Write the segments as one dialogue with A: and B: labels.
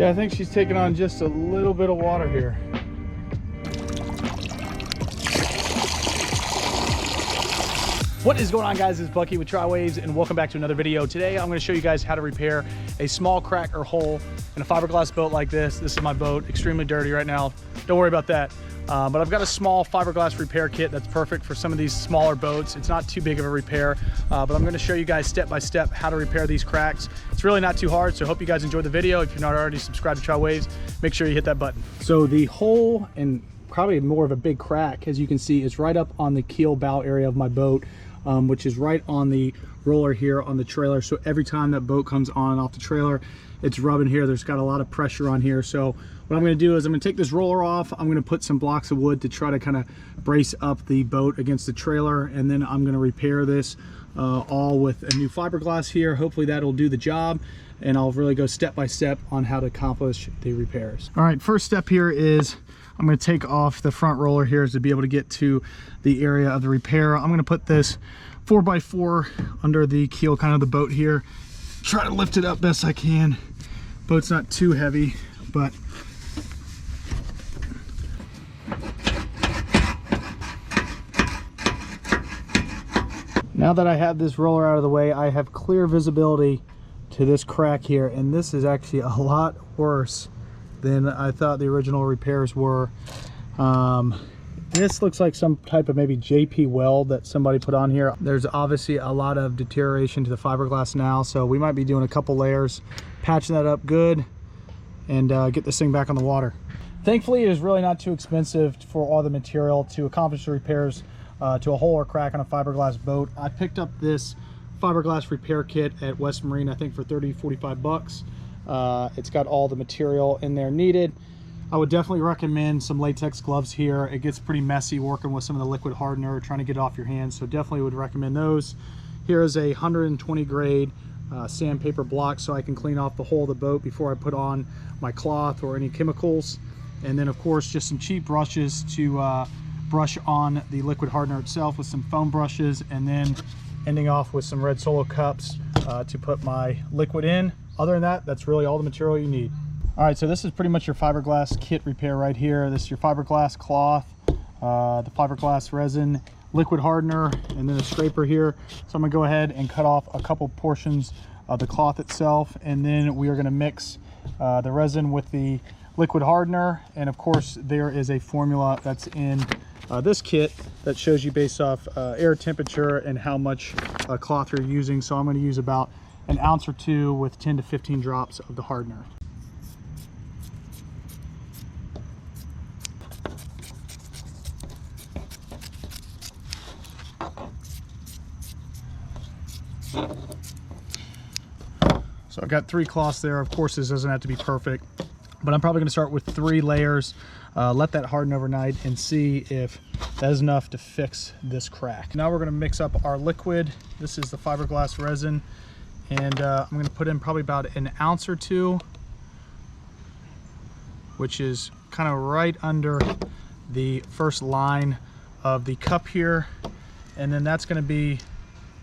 A: Yeah, I think she's taking on just a little bit of water here. What is going on, guys? It's Bucky with Tri-Waves, and welcome back to another video. Today I'm going to show you guys how to repair a small crack or hole in a fiberglass boat like this. This is my boat, extremely dirty right now. Don't worry about that. But I've got a small fiberglass repair kit that's perfect for some of these smaller boats. It's not too big of a repair, but I'm going to show you guys step by step how to repair these cracks. It's really not too hard, so I hope you guys enjoyed the video. If you're not already subscribed to Tri-Waves, make sure you hit that button. So the hole, and probably more of a big crack, as you can see, is right up on the keel bow area of my boat. Which is right on the roller here on the trailer. So every time that boat comes on and off the trailer, it's rubbing here. There's got a lot of pressure on here. So what I'm going to do is I'm going to take this roller off. I'm going to put some blocks of wood to try to kind of brace up the boat against the trailer, and then I'm going to repair this all with a new fiberglass here. Hopefully that'll do the job, and I'll really go step by step on how to accomplish the repairs. All right, first step here is I'm going to take off the front roller here to be able to get to the area of the repair. I'm going to put this 4x4 under the keel, kind of the boat here. Try to lift it up best I can. Boat's not too heavy, but now that I have this roller out of the way, I have clear visibility to this crack here, and this is actually a lot worse than I thought the original repairs were. This looks like some type of maybe JP weld that somebody put on here. There's obviously a lot of deterioration to the fiberglass now, so we might be doing a couple layers, patching that up good, and get this thing back on the water. Thankfully, it is really not too expensive for all the material to accomplish the repairs to a hole or crack on a fiberglass boat. I picked up this fiberglass repair kit at West Marine, I think for 30-45 bucks. It's got all the material in there needed. I would definitely recommend some latex gloves here. It gets pretty messy working with some of the liquid hardener, trying to get it off your hands, so definitely would recommend those. Here is a 120 grade sandpaper block so I can clean off the whole of the boat before I put on my cloth or any chemicals. And then of course just some cheap brushes to brush on the liquid hardener itself with some foam brushes, and then ending off with some red Solo cups to put my liquid in. Other than that, that's really all the material you need. All right, so this is pretty much your fiberglass kit repair right here. This is your fiberglass cloth, the fiberglass resin, liquid hardener, and then a scraper here. So I'm gonna go ahead and cut off a couple portions of the cloth itself, and then we are gonna mix the resin with the liquid hardener. And of course, there is a formula that's in this kit that shows you based off air temperature and how much cloth you're using. So I'm gonna use about an ounce or two with 10 to 15 drops of the hardener. So I've got 3 cloths there. Of course, this doesn't have to be perfect, but I'm probably going to start with 3 layers, let that harden overnight, and see if that is enough to fix this crack. Now we're going to mix up our liquid. This is the fiberglass resin, and I'm going to put in probably about an ounce or two, which is kind of right under the first line of the cup here. And then that's going to be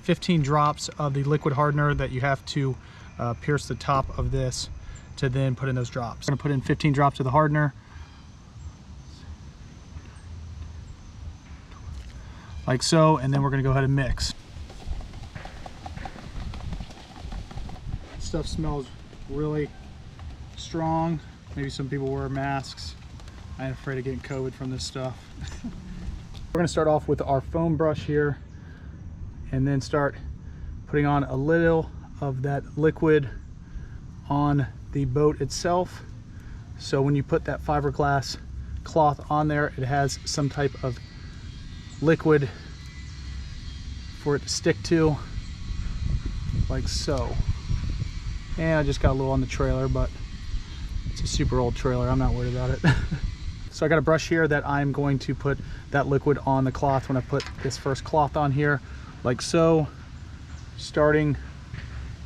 A: 15 drops of the liquid hardener that you have to pierce the top of this to then put in those drops. I'm going to put in 15 drops of the hardener, like so, and then we're going to go ahead and mix. Stuff smells really strong. Maybe some people wear masks. I'm afraid of getting COVID from this stuff. We're going to start off with our foam brush here, and then start putting on a little of that liquid on the boat itself. So when you put that fiberglass cloth on there, it has some type of liquid for it to stick to, like so. And I just got a little on the trailer, but it's a super old trailer. I'm not worried about it. So I got a brush here that I'm going to put that liquid on the cloth when I put this first cloth on here, like so, starting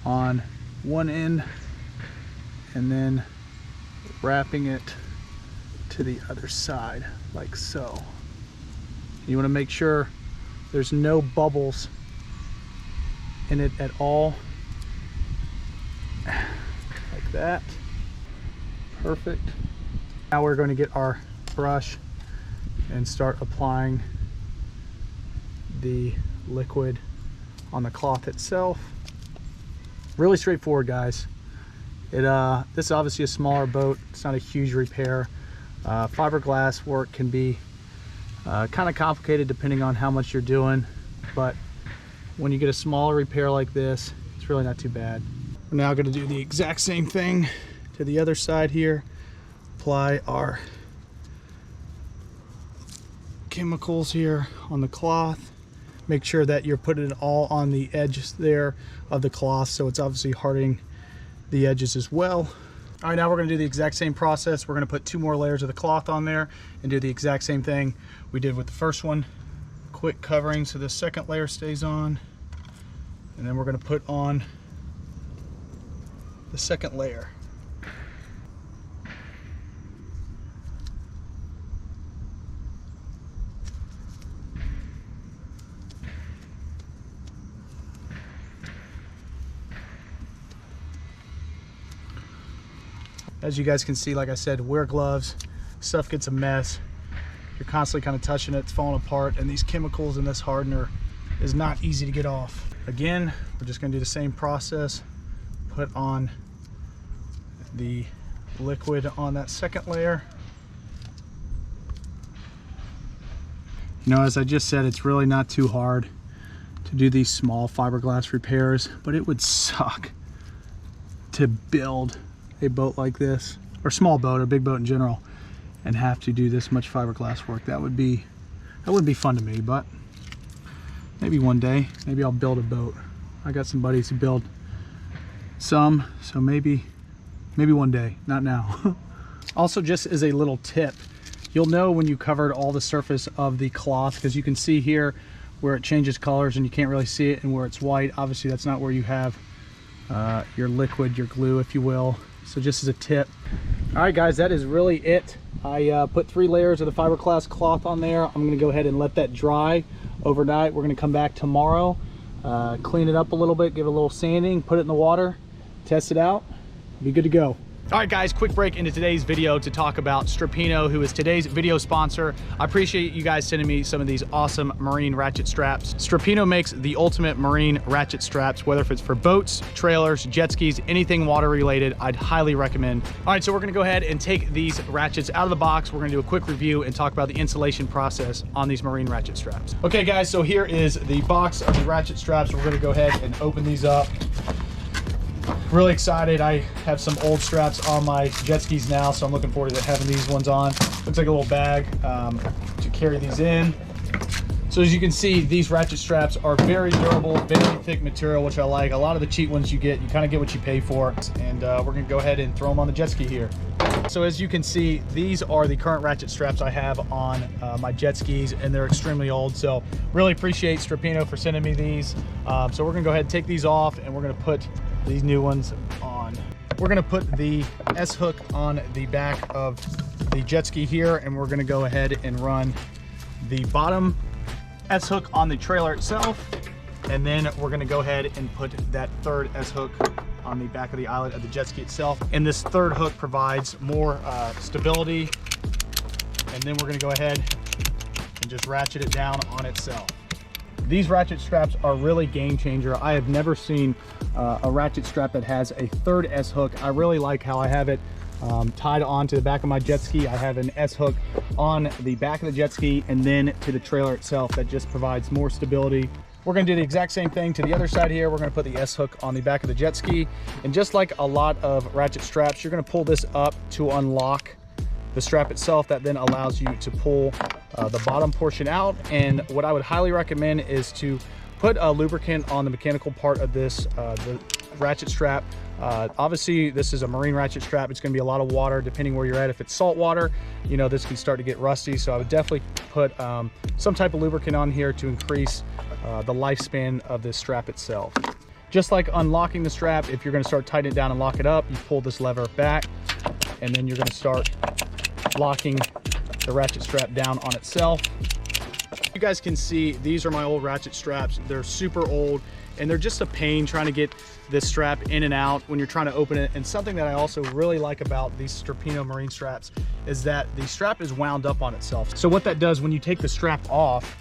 A: on one end and then wrapping it to the other side, like so. You want to make sure there's no bubbles in it at all, like that. Perfect. Now we're going to get our brush and start applying the liquid on the cloth itself. Really straightforward, guys. This is obviously a smaller boat. It's not a huge repair. Fiberglass work can be kind of complicated depending on how much you're doing, but when you get a smaller repair like this, it's really not too bad. We're now going to do the exact same thing to the other side here. Apply our chemicals here on the cloth. Make sure that you're putting it all on the edges there of the cloth, so it's obviously hardening the edges as well. All right, now we're going to do the exact same process. We're going to put 2 more layers of the cloth on there and do the exact same thing we did with the first one. Quick covering so the second layer stays on, and then we're going to put on the second layer. As you guys can see, like I said, wear gloves. Stuff gets a mess. You're constantly kind of touching it, it's falling apart, and these chemicals in this hardener is not easy to get off. Again, we're just going to do the same process. Put on the liquid on that second layer. You know, as I just said, it's really not too hard to do these small fiberglass repairs, but it would suck to build a boat like this, or small boat, or big boat in general, and have to do this much fiberglass work. That wouldn't be fun to me, but maybe one day, maybe I'll build a boat. I got some buddies who build some, so maybe one day, not now. Also, just as a little tip, you'll know when you covered all the surface of the cloth, because you can see here where it changes colors and you can't really see it, and where it's white, obviously that's not where you have your liquid, your glue, if you will. So just as a tip. All right, guys, that is really it. I put 3 layers of the fiberglass cloth on there. I'm gonna go ahead and let that dry overnight. We're gonna come back tomorrow, clean it up a little bit, give it a little sanding, put it in the water, test it out, be good to go. All right, guys, quick break into today's video to talk about Strapino, who is today's video sponsor. I appreciate you guys sending me some of these awesome marine ratchet straps. Strapino makes the ultimate marine ratchet straps, whether if it's for boats, trailers, jet skis, anything water related, I'd highly recommend. All right, so we're gonna go ahead and take these ratchets out of the box. We're gonna do a quick review and talk about the installation process on these marine ratchet straps. Okay, guys, so here is the box of the ratchet straps. We're gonna go ahead and open these up. Really excited. I have some old straps on my jet skis now, so I'm looking forward to having these ones on. Looks like a little bag to carry these in. So as you can see, these ratchet straps are very durable, very thick material, which I like. A lot of the cheap ones you kind of get what you pay for. And we're gonna go ahead and throw them on the jet ski here. So as you can see, these are the current ratchet straps I have on my jet skis, and they're extremely old. So really appreciate Strapino for sending me these. So we're gonna go ahead and take these off, and we're gonna put these new ones on. We're gonna put the S-hook on the back of the jet ski here, and we're gonna go ahead and run the bottom S-hook on the trailer itself, and then we're gonna go ahead and put that third S-hook on the back of the eyelet of the jet ski itself. And this third hook provides more stability, and then we're gonna go ahead and just ratchet it down on itself. These ratchet straps are really game changer. I have never seen a ratchet strap that has a third S-hook. I really like how I have it tied onto the back of my jet ski. I have an S-hook on the back of the jet ski and then to the trailer itself. That just provides more stability. We're gonna do the exact same thing to the other side here. We're gonna put the S-hook on the back of the jet ski. And just like a lot of ratchet straps, you're gonna pull this up to unlock the strap itself. That then allows you to pull the bottom portion out. And what I would highly recommend is to put a lubricant on the mechanical part of this, the ratchet strap. Obviously this is a marine ratchet strap. It's gonna be a lot of water depending where you're at. If it's salt water, you know, this can start to get rusty. So I would definitely put some type of lubricant on here to increase the lifespan of this strap itself. Just like unlocking the strap, if you're gonna start tightening it down and lock it up, you pull this lever back, and then you're gonna start locking the ratchet strap down on itself. you guys can see, these are my old ratchet straps. They're super old, and they're just a pain trying to get this strap in and out when you're trying to open it. And something that I also really like about these Strapino marine straps is that the strap is wound up on itself. So what that does, when you take the strap off,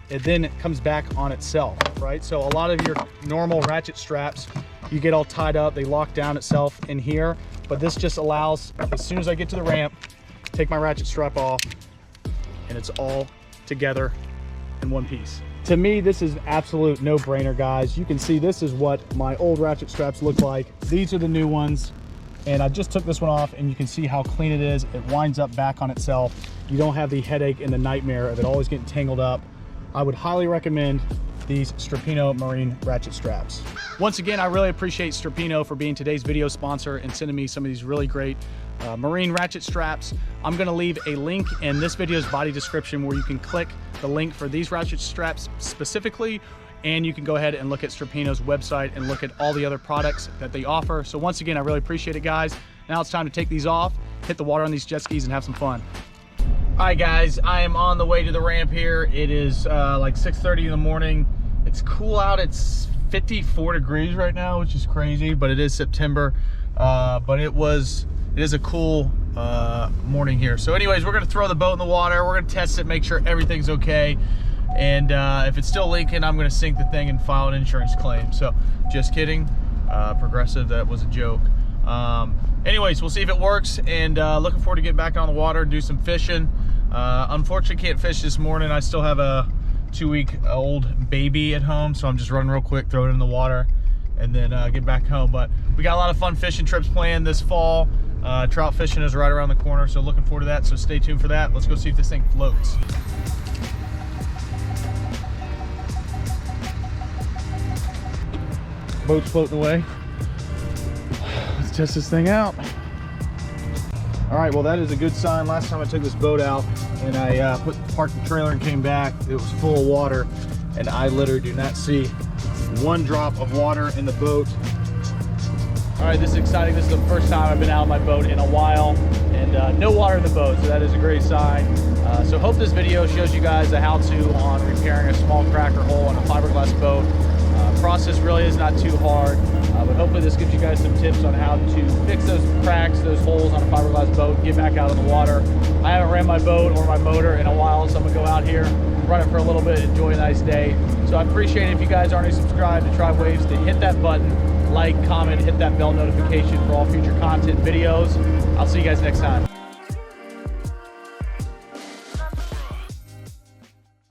A: it then comes back on itself, right? So a lot of your normal ratchet straps, you get all tied up, they lock down itself in here, but this just allows, as soon as I get to the ramp, take my ratchet strap off, and it's all together in one piece. To me, this is an absolute no-brainer, guys. You can see this is what my old ratchet straps look like. These are the new ones, and I just took this one off, and you can see how clean it is. It winds up back on itself. You don't have the headache and the nightmare of it always getting tangled up. I would highly recommend these Strapino marine ratchet straps. Once again, I really appreciate Strapino for being today's video sponsor and sending me some of these really great marine ratchet straps. I'm gonna leave a link in this video's body description where you can click the link for these ratchet straps specifically, and you can go ahead and look at Strapino's website and look at all the other products that they offer. So once again, I really appreciate it, guys. Now it's time to take these off, hit the water on these jet skis, and have some fun. All right, guys, I am on the way to the ramp here. It is like 6:30 in the morning. It's cool out. It's 54 degrees right now, which is crazy, but it is September. But it is a cool morning here. So anyways, we're gonna throw the boat in the water. We're gonna test it, make sure everything's okay. And if it's still leaking, I'm gonna sink the thing and file an insurance claim. So just kidding, Progressive, that was a joke. Anyways, we'll see if it works, and looking forward to getting back on the water, do some fishing. Unfortunately, can't fish this morning. I still have a 2-week-old baby at home, so I'm just running real quick, throw it in the water, and then get back home. But we got a lot of fun fishing trips planned this fall. Trout fishing is right around the corner, so looking forward to that. So stay tuned for that. Let's go see if this thing floats. Boat's floating away. Let's test this thing out. All right, well, that is a good sign. Last time I took this boat out and I parked the trailer and came back, it was full of water, and I literally do not see one drop of water in the boat. All right, this is exciting. This is the first time I've been out of my boat in a while, and no water in the boat, so that is a great sign. So hope this video shows you guys a how-to on repairing a small crack or hole on a fiberglass boat. Process really is not too hard, but hopefully this gives you guys some tips on how to fix those cracks, those holes on a fiberglass boat, get back out on the water. I haven't ran my boat or my motor in a while, so I'm gonna go out here, run it for a little bit, enjoy a nice day. So I appreciate it if you guys aren't subscribed to Tribe Waves to hit that button, like, comment, hit that bell notification for all future content videos. I'll see you guys next time.